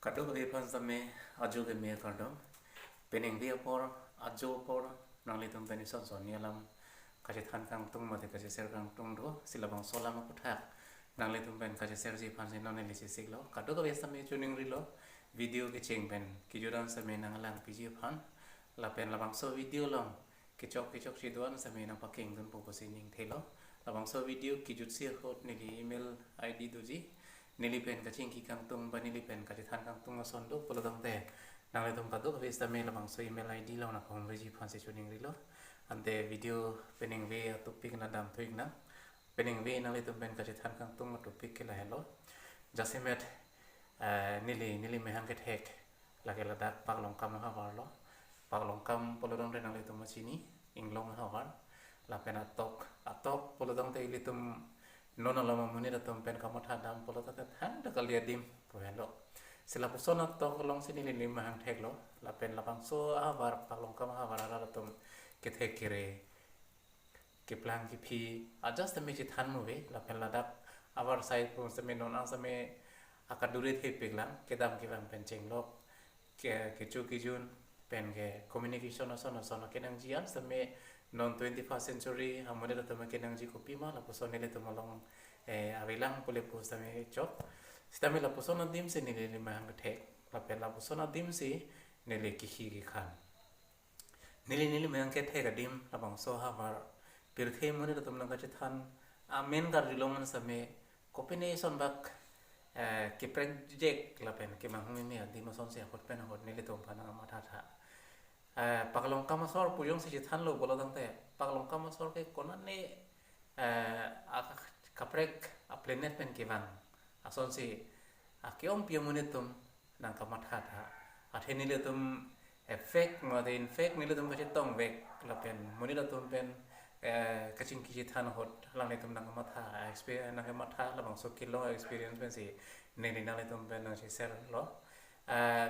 Kadang event same aju ke me kadang pening dia por aju por nang litum penison son yalam kasi than kang tung mate kasi ser kang tung do silabang solam ko thak nang litum pen kasi ser ji pan non li si siglo kadang ke same tuning rilo video ke cheng pen ki juran same nang lang piji pan la pen labang so video long ki chok si doan same nang paking dun po sining thelo labang so video ki jut si hot ni email id do ji nilipen ka chingki kang tung ba nilipen ka than kang tung son do polo dong te nang le tung ka do ve sta mail bang so email id lo na kong reji phan se chuning ri lo ante video pening ve topic na dam thuik na pening ve nang le tung pen ka than kang tung ma topic ke la hello jasimet nili me hang ke thek la ke la dak pak long kam ha war lo pak long kam polo dong re nang le tung ma chini inglong ha war la pen atok polo dong te li tum non alama muni da tom pen kamu thadam polo ta than da kalia dim po hello sila pusona to long sini ni mahang thek lo la pen la pang so avar palong kam avar ara tom ke thek kire ke plan ki phi adjust me chi than mu ve la pen la dak avar sai po se me non ang me akadure the peglang ke dam ki bang pen cheng lo ke chu ki jun pen ke communication no ke nang jian se me non 21st century hamone da tama ke nang ji ko pima la puso nile to malong avilang pole pu same chok stame la puso na dim se nile ni mahang thek la pe la puso na dim se nile ki hi ki khan nile mahang ke thek dim la bang so ha war pir the mone da tom nang ka than a men gar rilong same combination bak ke project la pen ke mahang ni adi ma son se hot pen hot nile to phana ma tha pakalong kamasor puyong si than lo bolo dang te pakalong kamasor ke konan ne kaprek a planet pen kevan ason si akyom piamunitum nang kamatha tha atheni le tum effect ngode infect ni le tum ka tong vek la pen moni la tum pen kaching ki than hot lang le tum nang kamatha experience nang kamatha la bang so kilo experience pen si ne ni nang le tum pen nang si ser lo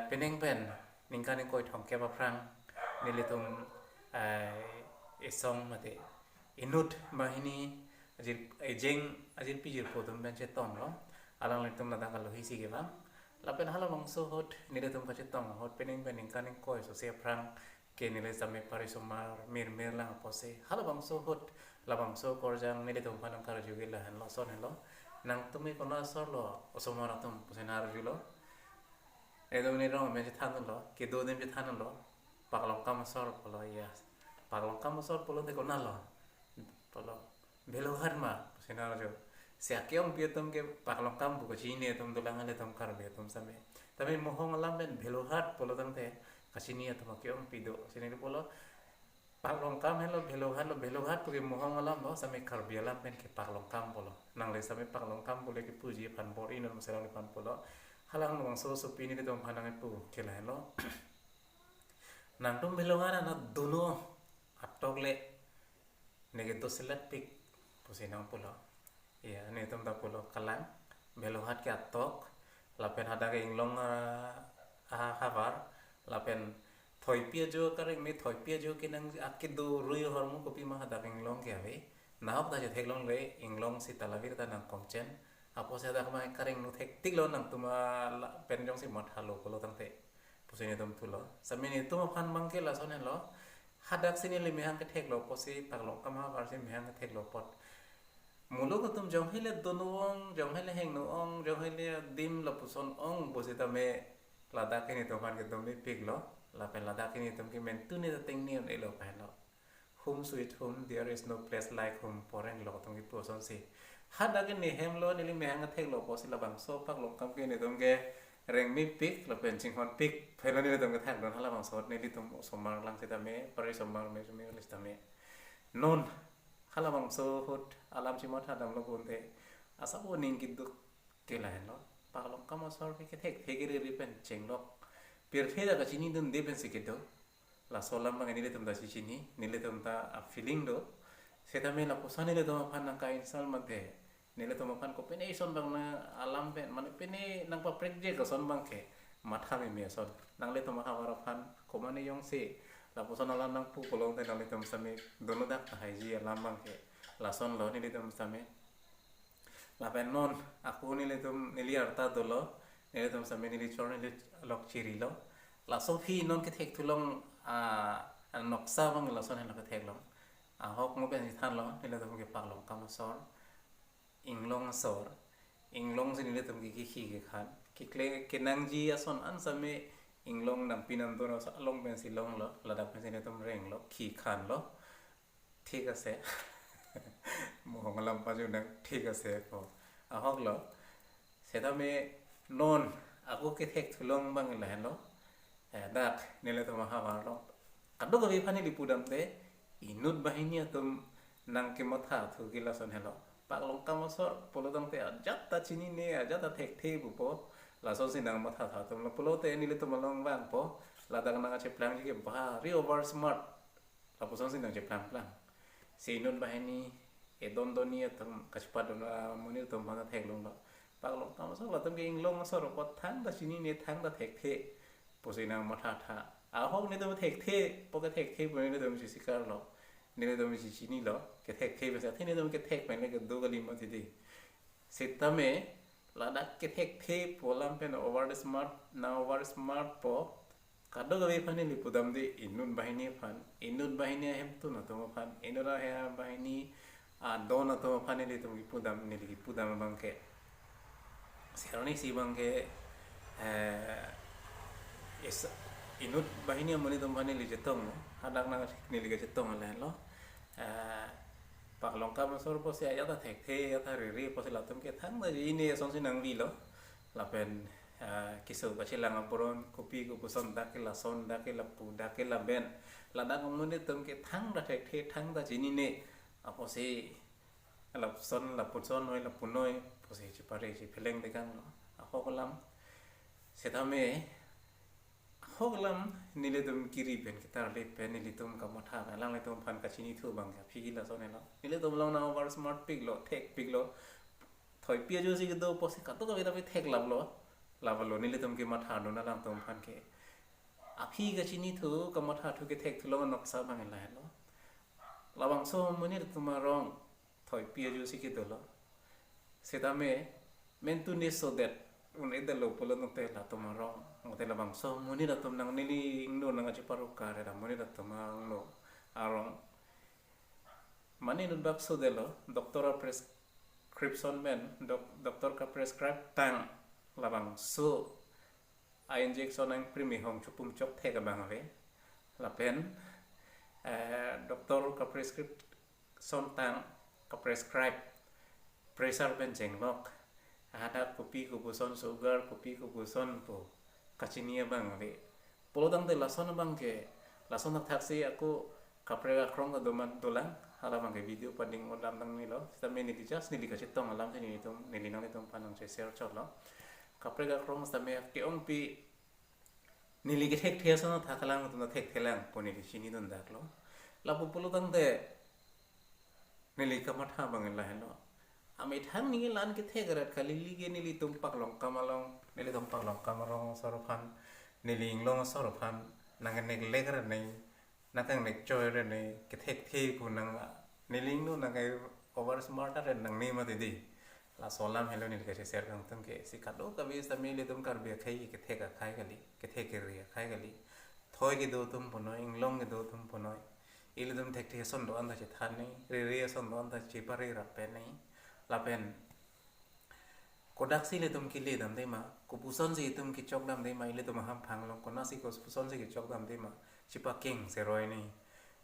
peneng pen ningkan koi thong ke ba prang nilitum isong mate inut bahini ajir ejeng ajir pijir potom ben chetong lo alang litum na dangal hi si geva lapen hala mangso hot nilitum ka chetong hot pening pening kaning koi so se prang ke nile same pari somar mir la pose hala bangso hot la bangso korjang nilitum panam kar jugi la han lo son lo nang tumi kona sor lo osomara tum pusenar julo edom ni rong men than lo ke do dem than lo pakalong kamasor polo ya pakalong kamasor polo de konalo polo belohan ma sinar jo se akyong pietum ke pakalong kam bu ko chini tum dulang ale tum kar be tum same tapi mohong alam ben belohat polo tang te kasini atum akyong pido sini polo pakalong kam hello belohat pu ke mohong alam lo same kar be alam ben ke pakalong kam polo nang le same pakalong kam polo ke puji pan bor inon masalang pan polo halang nong so pini de tum panang pu kela hello nang tum belongana na duno atogle negeto selat pik pusinang pulo ya ne tum ta pulo kalang belongat ke atok lapen hada ke inglong havar lapen thoi pia jo kareng me thoi pia jo ke nang akido rui hormu kopi ma hada ke inglong ke ave naop ta je theklong le inglong si talavir ta nang kongchen apo se hada ma kareng nu thek tiklon nang tuma pen jong si mat halo pulo tangte pusini tum tulo samini tum phan mangke la sonen lo hadak sini le mehang ke thek lo posi paklo kama varsi mehang ke thek lo pot mulo ko tum jong hele donong jong hele heng no ong jong hele dim la puson ong posi ta me ladak ini tum phan ke tum ni pik lo la pen ladak ini tum ke men tu ni ta ting ni on elo pa lo home sweet home there is no place like home poreng lo tum ki poson si hadak ni hem lo ni le mehang ke thek lo posi la bang so paklo kam ke ni tum ke reng mi pik la pen ching hon pik phela ni tum ka thak don hala bang sot ni li tum somar lang sita me pari somar me lista me non hala bang so hot alam chi motha dam lo bonte asa bo ning ki duk ke la no pa lo kam sor ke thek phegiri ri pen cheng lo pir pheda ka chini dun de pen sikito la solam bang ni le tum da chini ni le tum ta feeling do seta me la posane le tum phan na ka insal mate nile to makan ko pene son bang na alam ben mane pene nang pa project ko son bang ke matha me son nang le to ma hawara phan ko mane yong se la poson alam nang pu kolong te nang le to same dono dak hai ji alam bang ke la son lo ni le to same la ben non aku ni le to nili arta dolo nile tum sa nili chor nili lok chiri lo la so phi non ke thek thulong nok sa bang la son hen la ke thek long hok mo ben than lo nile tum ke pak long kam sor inglong sor inglong sin nile tum ki ke khan ki kle ke nang ji ason an sa me inglong nam pinam to no sa long ben si long lo la dak ben tum reng lo ki khan lo ঠিক আছে mohongalam paju ঠিক আছে ko ahok lo sedame non aku ke thek thulong bang la hello dak nile to mahavar lo kadu gabi phani lipudam te inut bahini tum nang ke matha thu gila son hello pak long kamasor polodang te ajat ta chini ne ajat ta thek the bu po la so sinang matha tha tum lo polo te nile to malong bang po la dang nang che plan ke ba ri over smart la po son sinang che plan sinun bahini edon doni tum kachpa dona monir tum bana thek long lo pak long kam so la tum ge inglong so ro pot thang da chini ne thang da thek the posina matha tha a hok ne tum thek the po ke thek the po ne tum si sikar lo ne tum si chini lo ke thek the be sa the ne tum ke thek pen ke do gali ma ti di sitame la dak ke thek the po lam pen over smart na over smart po kado gawe phani lipudam de inun bahini phan inun bahini hem tu na to phan inura he bahini don na to phani le tum lipudam ni lipudam bangke serani si bangke es inut bahini moni tum phani li jetong hadak na ni li jetong la lo pak longka masor po se ayata thek the ayata ri po se la tum ke thang da ni song sinang vi lo la pen kiso bachilang apuron kopi ko puson dakela son dakela pu dakela ben la dak ngone tum ke thang da thek the thang da jini ne apo se la son la puson noi la punoi po se chi pare chi peleng de kan hokolam setame hokolam nile tum kiri ben kitar le pen nile tum ka matha lang le tum phan ka chini thu bang ya phi la son la nile tum long na over smart pig lo thek pig lo thoi pia jo si do po se ka to ka be thek lab lo lavalo nile tum ke matha do na lang tum phan ke aphi ga chini thu ka matha thu ke thek thulo noksa bang la hello labang so munir tumarong thoi pia ju si ke dolo setame mentu ni so that un edalo polo no te la tumarong ngote labang so munir tum nang nili ingno nang chi paru ka ra munir tumang lo arong mani no bak so delo doctor prescription men doctor ka prescribe tang labang so a injection ang primi hong chupum chok the ka bang ave la pen doctor ka prescription tang ka prescribe pressure ben jeng lok ada kopi ko buson sugar kopi ko buson po kachinia bang ave polodang de lason bang ke lason taxi aku kaprega krong ka doman dolang hala bang ke video pading odam dang ni lo sta meni di just ni ka chitong alam ni tum ni nang tum panang che share chok lo kaprega krong sta me ke ong pi nili ke thek thia sono thakalang tu na thek thelang poni di chini don dak lo la pu polodang de nili ka matha bang la hello ami thang ni lan ke the garat khali li ge nili tum pak long kamalong nili tum pak long kamarong sorphan nili inglong sorphan nang nek legar nei nakang nek joy re nei ke thek the ku nang nili nu nang ai over smart re nang ni ma di la solam hello nili ke share kang tum ke si kado ka vis ta mili tum kar be khai ke the ka khai gali ke the ke ri khai gali thoi ke do tum ponoi inglong ke do tum ponoi ile tum thek the son do an da che than nei re son do an da che pare ra pe nei la pen kodak si le tum ki le dam de ma ko puson si tum ki chok dam de ma ile tum ham phang long ko na si ko puson si ki chok dam de ma chipa king se roi ni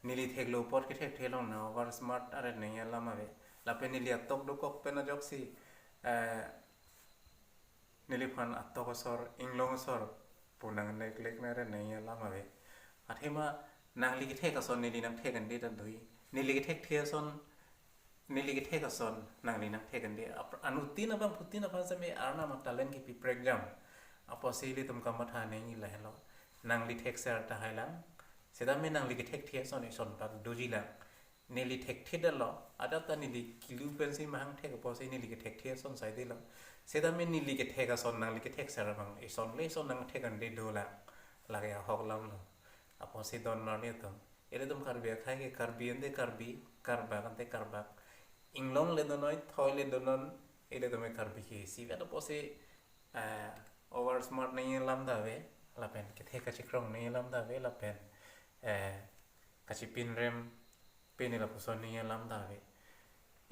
nili thek lo pot ki thek thelong na over smart are nei la ma ve la pen nili atok do kok pen jok si nili phan atok sor inglong sor punang nek lek na re nei la ma ve athema nang li ki thek son nili nang thek an de dan doi nili ki thek the son nili ke theka son nang li nang thekan de anutina bang putina pa sa me arna ma talent ki pi program apo sili tum kam tha nei ni la hello nang li thek ser ta hailang seda me nang li ke thek thia son son pak doji la nili thek thida lo adata nili kilu pensi mahang thek apo se nili ke thek thia son sai de lo seda me nili ke theka son nang li ke thek ser bang e son le son nang thekan de do la ya hok lam lo apo se don na ne tum ele tum karbi khai ke karbi ende karbi karba ante karba inglong le donoi thoi le donon ele dome karbi ki si ga to pose over smart ni lam da ve la pen ke the ka chi krong ni lam da ve la pen ka chi pin rem pin ni la puson ni lam da ve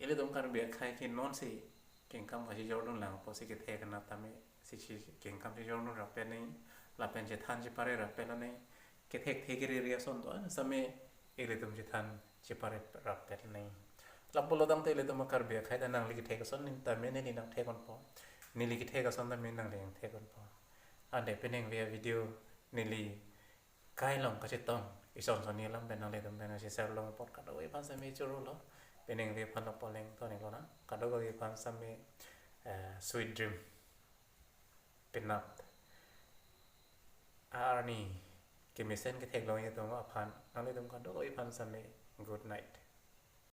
ile dom kan be khai ki non si king kam ka chi jordan lang po si ke the ka na ta me si chi king kam chi jordan ra pen ni la pen che than chi pare ra pen la nei ke the ke ri ria son to sa me ile dom chi than chi pare ra pen nei la polo dang te ile dom kar be khai da nang li ke the ka son ni ta me ni nang the kon po ni li ke the ka son da me nang leng the kon po ande peneng via video nili kai long ka chetong ison son ni lam ben ale dum ben se ser long pot ka do pan sa me churu lo peneng via pan lo poleng to ni lo na ka do ga pan sa me sweet dream penap arni ke mesen ke thek lo ye to ma pan ale dum ka do pan sa me good night